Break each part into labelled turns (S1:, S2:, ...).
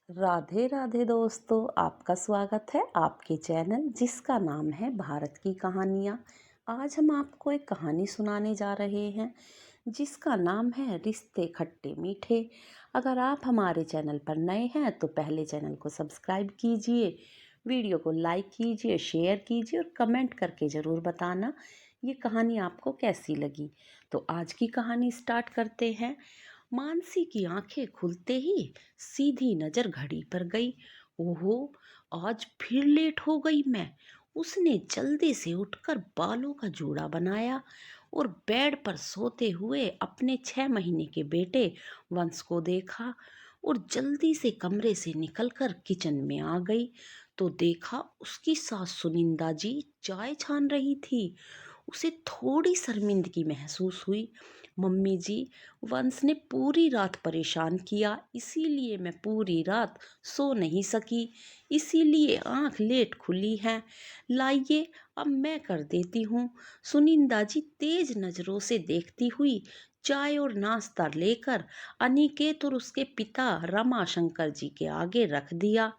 S1: राधे राधे दोस्तों, आपका स्वागत है आपके चैनल जिसका नाम है भारत की कहानियाँ। आज हम आपको एक कहानी सुनाने जा रहे हैं जिसका नाम है रिश्ते खट्टे मीठे। अगर आप हमारे चैनल पर नए हैं तो पहले चैनल को सब्सक्राइब कीजिए, वीडियो को लाइक कीजिए, शेयर कीजिए और कमेंट करके ज़रूर बताना ये कहानी आपको कैसी लगी। तो आज की कहानी स्टार्ट करते हैं। मानसी की आंखें खुलते ही सीधी नजर घड़ी पर गई। ओहो, आज फिर लेट हो गई मैं। उसने जल्दी से उठकर बालों का जूड़ा बनाया और बेड पर सोते हुए अपने 6 महीने के बेटे वंश को देखा और जल्दी से कमरे से निकलकर किचन में आ गई तो देखा उसकी सास सुनिंदा जी चाय छान रही थी। उसे थोड़ी शर्मिंदगी महसूस हुई। मम्मी जी, वंश ने पूरी रात परेशान किया, इसीलिए मैं पूरी रात सो नहीं सकी, इसीलिए आंख लेट खुली है। लाइए, अब मैं कर देती हूँ। सुनिंदा जी तेज नजरों से देखती हुई चाय और नाश्ता लेकर अनिकेत और उसके पिता रमाशंकर जी के आगे रख दिया।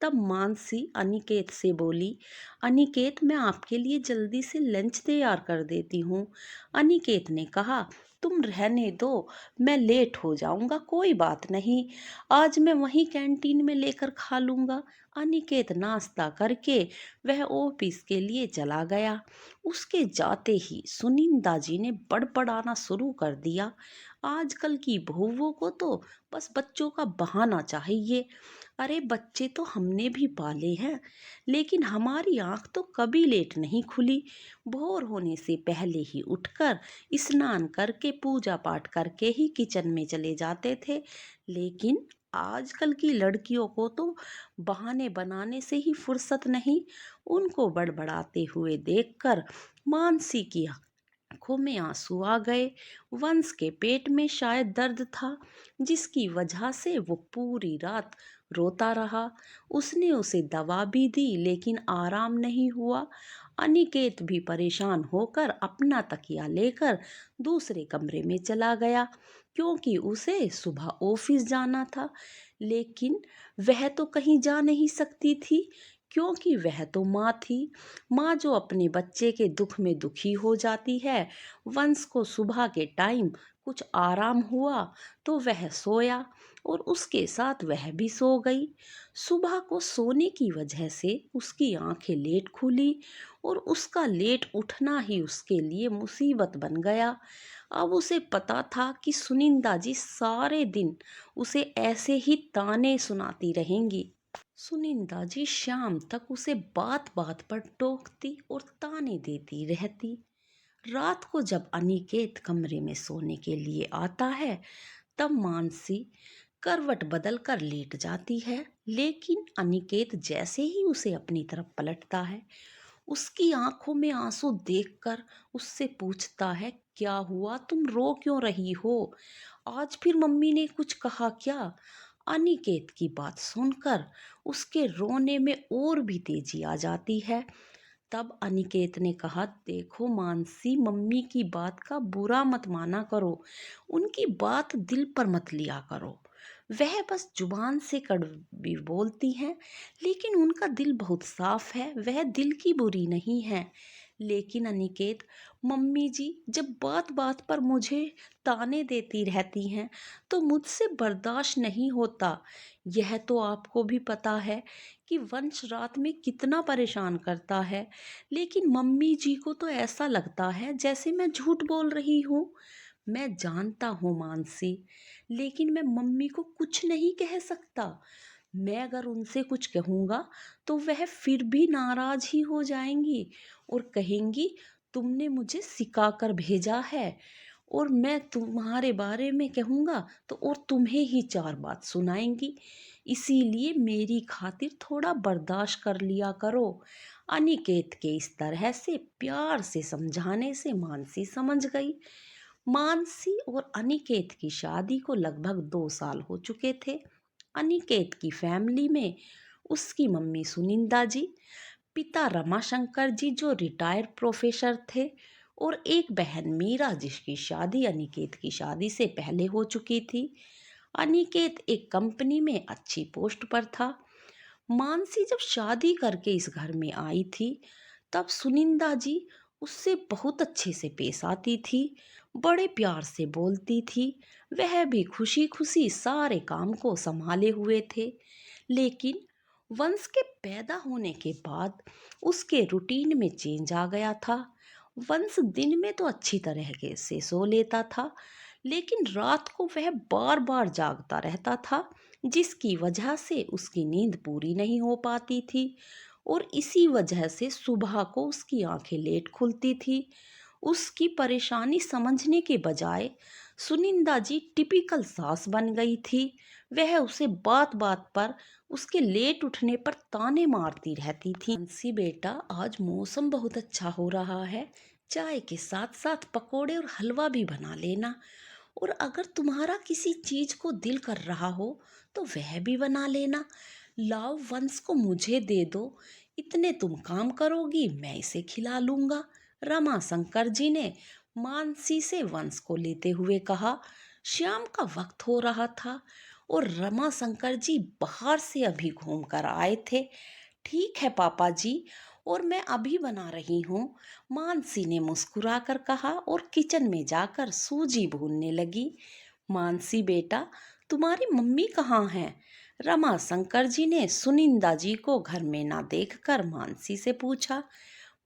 S1: तब मानसी अनिकेत से बोली, अनिकेत, मैं आपके लिए जल्दी से लंच तैयार कर देती हूँ। अनिकेत ने कहा, तुम रहने दो, मैं लेट हो जाऊंगा, कोई बात नहीं, आज मैं वहीं कैंटीन में लेकर खा लूंगा। अनिकेत नाश्ता करके वह ऑफिस के लिए चला गया। उसके जाते ही सुनिंदा जी ने बड़बड़ाना शुरू कर दिया। आजकल की बहुओं को तो बस बच्चों का बहाना चाहिए। अरे बच्चे तो हमने भी पाले हैं, लेकिन हमारी आंख तो कभी लेट नहीं खुली। भोर होने से पहले ही उठकर स्नान करके पूजा पाठ करके ही किचन में चले जाते थे। लेकिन आजकल की लड़कियों को तो बहाने बनाने से ही फुर्सत नहीं। उनको बड़बड़ाते हुए देखकर मानसी की आंखों में आंसू आ गए। वंश के पेट में शायद दर्द था, जिसकी वजह से वो पूरी रात रोता रहा। उसने उसे दवा भी दी लेकिन आराम नहीं हुआ। अनिकेत भी परेशान होकर अपना तकिया लेकर दूसरे कमरे में चला गया, क्योंकि उसे सुबह ऑफिस जाना था। लेकिन वह तो कहीं जा नहीं सकती थी, क्योंकि वह तो माँ थी। माँ जो अपने बच्चे के दुख में दुखी हो जाती है। वंश को सुबह के टाइम कुछ आराम हुआ तो वह सोया और उसके साथ वह भी सो गई। सुबह को सोने की वजह से उसकी आंखें लेट खुली और उसका लेट उठना ही उसके लिए मुसीबत बन गया। अब उसे पता था कि सुनिंदा जी सारे दिन उसे ऐसे ही ताने सुनाती रहेंगी। सुनिंदा जी शाम तक उसे बात बात पर टोकती और ताने देती रहती। रात को जब अनिकेत कमरे में सोने के लिए आता है, तब मानसी करवट बदल कर लेट जाती है। लेकिन अनिकेत जैसे ही उसे अपनी तरफ पलटता है, उसकी आंखों में आंसू देखकर उससे पूछता है, क्या हुआ, तुम रो क्यों रही हो? आज फिर मम्मी ने कुछ कहा क्या? अनिकेत की बात सुनकर उसके रोने में और भी तेजी आ जाती है। तब अनिकेत ने कहा, देखो मानसी, मम्मी की बात का बुरा मत माना करो, उनकी बात दिल पर मत लिया करो। वह बस जुबान से कड़वी बोलती हैं, लेकिन उनका दिल बहुत साफ है, वह दिल की बुरी नहीं है। लेकिन अनिकेत, मम्मी जी जब बात बात पर मुझे ताने देती रहती हैं तो मुझसे बर्दाश्त नहीं होता। यह तो आपको भी पता है कि वंश रात में कितना परेशान करता है, लेकिन मम्मी जी को तो ऐसा लगता है जैसे मैं झूठ बोल रही हूँ। मैं जानता हूँ मानसी, लेकिन मैं मम्मी को कुछ नहीं कह सकता। मैं अगर उनसे कुछ कहूँगा तो वह फिर भी नाराज ही हो जाएंगी और कहेंगी, तुमने मुझे सिखा कर भेजा है। और मैं तुम्हारे बारे में कहूँगा तो और तुम्हें ही चार बात सुनाएंगी। इसीलिए मेरी खातिर थोड़ा बर्दाश्त कर लिया करो। अनिकेत के इस तरह से प्यार से समझाने से मानसी समझ गई। मानसी और अनिकेत की शादी को लगभग 2 साल हो चुके थे। अनिकेत की फैमिली में उसकी मम्मी सुनिंदा जी, पिता रमाशंकर जी जो रिटायर्ड प्रोफेसर थे, और एक बहन मीरा जिसकी शादी अनिकेत की शादी से पहले हो चुकी थी। अनिकेत एक कंपनी में अच्छी पोस्ट पर था। मानसी जब शादी करके इस घर में आई थी, तब सुनिंदा जी उससे बहुत अच्छे से पेश आती थी, बड़े प्यार से बोलती थी। वह भी खुशी खुशी सारे काम को संभाले हुए थे। लेकिन वंश के पैदा होने के बाद उसके रूटीन में चेंज आ गया था। वंश दिन में तो अच्छी तरह के से सो लेता था, लेकिन रात को वह बार बार जागता रहता था, जिसकी वजह से उसकी नींद पूरी नहीं हो पाती थी और इसी वजह से सुबह को उसकी आंखें लेट खुलती थी। उसकी परेशानी समझने के बजाय सुनिंदा जी टिपिकल सास बन गई थी। वह उसे बात बात पर उसके लेट उठने पर ताने मारती रहती थी। बंसी बेटा, आज मौसम बहुत अच्छा हो रहा है, चाय के साथ साथ पकोड़े और हलवा भी बना लेना। और अगर तुम्हारा किसी चीज को दिल कर रहा हो तो वह भी बना लेना। लाओ, वंश को मुझे दे दो, इतने तुम काम करोगी, मैं इसे खिला लूंगा। रमा शंकर जी ने मानसी से वंश को लेते हुए कहा। शाम का वक्त हो रहा था और रमा शंकर जी बाहर से अभी घूम कर आए थे। ठीक है पापा जी, और मैं अभी बना रही हूँ, मानसी ने मुस्कुराकर कहा और किचन में जाकर सूजी भूनने लगी। मानसी बेटा, तुम्हारी मम्मी कहाँ हैं? रमा शंकर जी ने सुनिंदा जी को घर में ना देखकर मानसी से पूछा।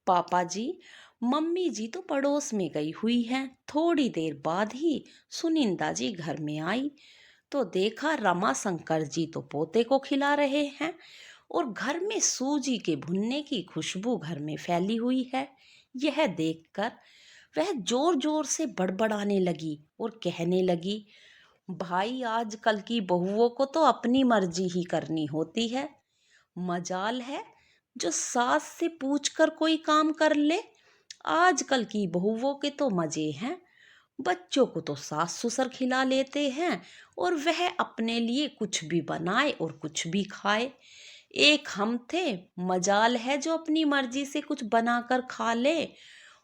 S1: पापा जी, मम्मी जी तो पड़ोस में गई हुई हैं। थोड़ी देर बाद ही सुनिंदा जी घर में आई तो देखा रमा शंकर जी तो पोते को खिला रहे हैं और घर में सूजी के भुनने की खुशबू घर में फैली हुई है। यह देखकर वह जोर जोर से बड़बड़ाने लगी और कहने लगी, भाई आजकल की बहुओं को तो अपनी मर्जी ही करनी होती है। मजाल है जो सास से पूछकर कोई काम कर ले। आजकल की बहुओं के तो मजे हैं। बच्चों को तो सास ससुर खिला लेते हैं और वह अपने लिए कुछ भी बनाए और कुछ भी खाए। एक हम थे, मजाल है जो अपनी मर्जी से कुछ बनाकर खा ले।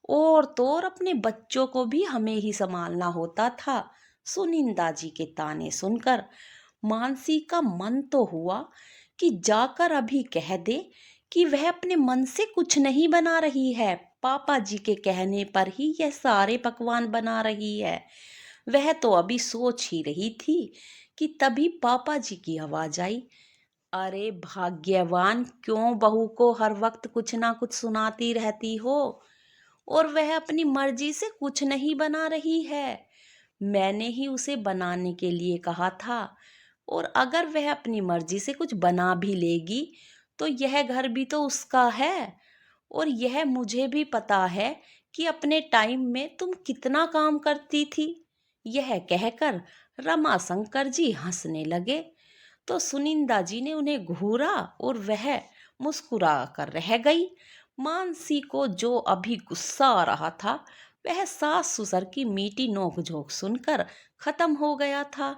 S1: और तो और अपने बच्चों को भी हमें ही संभालना होता था। सुनिंदा जी के ताने सुनकर मानसी का मन तो हुआ कि जाकर अभी कह दे कि वह अपने मन से कुछ नहीं बना रही है, पापा जी के कहने पर ही यह सारे पकवान बना रही है। वह तो अभी सोच ही रही थी कि तभी पापा जी की आवाज आई। अरे भाग्यवान, क्यों बहू को हर वक्त कुछ ना कुछ सुनाती रहती हो? और वह अपनी मर्जी से कुछ नहीं बना रही है। मैंने ही उसे बनाने के लिए कहा था। और अगर वह अपनी मर्जी से कुछ बना भी लेगी तो यह घर भी तो उसका है। और यह मुझे भी पता है कि अपने टाइम में तुम कितना काम करती थी। यह कहकर रमा शंकर जी हंसने लगे तो सुनिंदा जी ने उन्हें घूरा और वह मुस्कुरा कर रह गई। मानसी को जो अभी गुस्सा आ रहा था, वह सास ससुर की मीठी नोक-झोंक सुनकर खत्म हो गया था।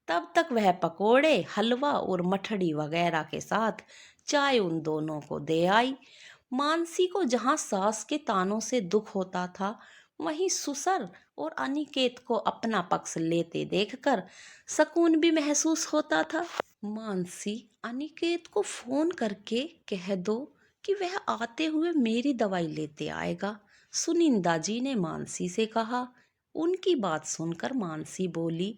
S1: तब तक वह पकोड़े, हलवा और मठड़ी वगैरह के साथ चाय उन दोनों को दे आई। मानसी को जहाँ सास के तानों से दुख होता था, वहीं ससुर और अनिकेत को अपना पक्ष लेते देखकर सुकून भी महसूस होता था। मानसी, अनिकेत को फोन करके कह दो कि वह आते हुए मेरी दवाई लेते आएगा, सुनिंदा जी ने मानसी से कहा। उनकी बात सुनकर मानसी बोली,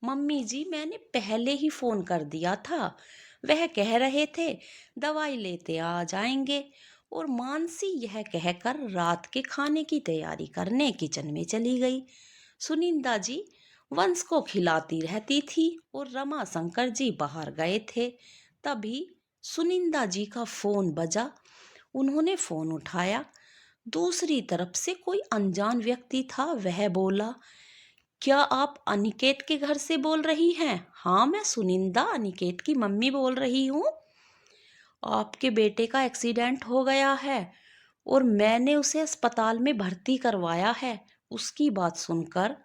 S1: मम्मी जी, मैंने पहले ही फोन कर दिया था, वह कह रहे थे दवाई लेते आ जाएंगे। और मानसी यह कहकर रात के खाने की तैयारी करने किचन में चली गई। सुनिंदा जी वंश को खिलाती रहती थी और रमा शंकर जी बाहर गए थे। तभी सुनिंदा जी का फोन बजा। उन्होंने फोन उठाया। दूसरी तरफ से कोई अनजान व्यक्ति था। वह बोला, क्या आप अनिकेत के घर से बोल रही हैं? हाँ, मैं सुनिंदा, अनिकेत की मम्मी बोल रही हूँ। आपके बेटे का एक्सीडेंट हो गया है और मैंने उसे अस्पताल में भर्ती करवाया है। उसकी बात सुनकर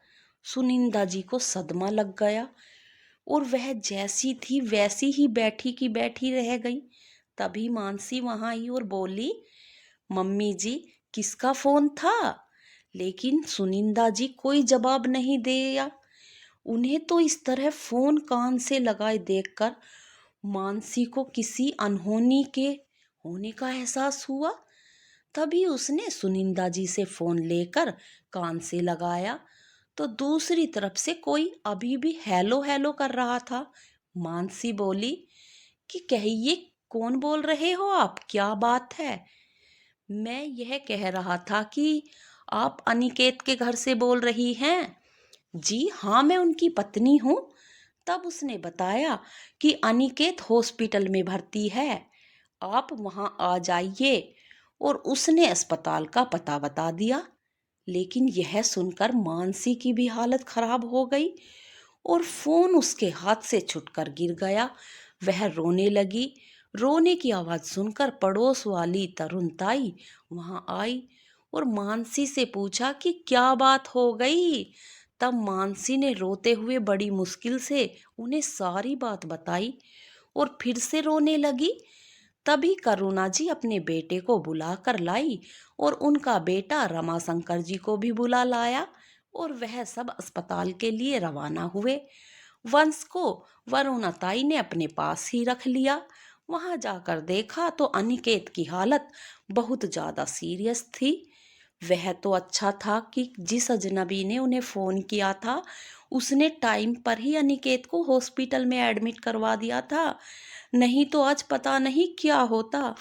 S1: सुनिंदा जी को सदमा लग गया और वह जैसी थी वैसी ही बैठी की बैठी रह गई। तभी मानसी वहां आई और बोली, मम्मी जी, किसका फोन था? लेकिन सुनिंदा जी कोई जवाब नहीं दिया उन्हें तो इस तरह फोन कान से लगाए देखकर मानसी को किसी अनहोनी के होने का एहसास हुआ। तभी उसने सुनिंदा जी से फोन लेकर कान से लगाया तो दूसरी तरफ से कोई अभी भी हेलो हेलो कर रहा था। मानसी बोली कि कहिए, कौन बोल रहे हो आप, क्या बात है? मैं यह कह रहा था कि आप अनिकेत के घर से बोल रही हैं। जी हाँ, मैं उनकी पत्नी हूँ। तब उसने बताया कि अनिकेत हॉस्पिटल में भर्ती है, आप वहाँ आ जाइए। और उसने अस्पताल का पता बता दिया। लेकिन यह सुनकर मानसी की भी हालत खराब हो गई और फोन उसके हाथ से छुटकर गिर गया। वह रोने लगी। रोने की आवाज सुनकर पड़ोस वाली तरुणताई वहां आई और मानसी से पूछा कि क्या बात हो गई। तब मानसी ने रोते हुए बड़ी मुश्किल से उन्हें सारी बात बताई और फिर से रोने लगी। तभी करुणा जी अपने बेटे को बुला कर लाई और उनका बेटा रमाशंकर जी को भी बुला लाया और वह सब अस्पताल के लिए रवाना हुए। वंश को वरुणताई ने अपने पास ही रख लिया। वहां जाकर देखा तो अनिकेत की हालत बहुत ज्यादा सीरियस थी। वह तो अच्छा था कि जिस अजनबी ने उन्हें फोन किया था उसने टाइम पर ही अनिकेत को हॉस्पिटल में एडमिट करवा दिया था, नहीं तो आज पता नहीं क्या होता।